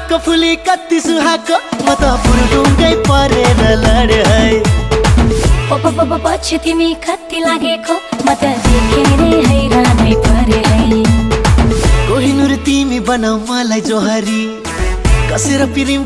फुलाको फुली कति सुहाको म त पुरुडुङ्गै परेर लड है पछि तिमी कति लागेको म त देखेरै हैरानै परे है कोहिनुर तिमी बनाऊ मलाई जोहरी कसेर पिरिम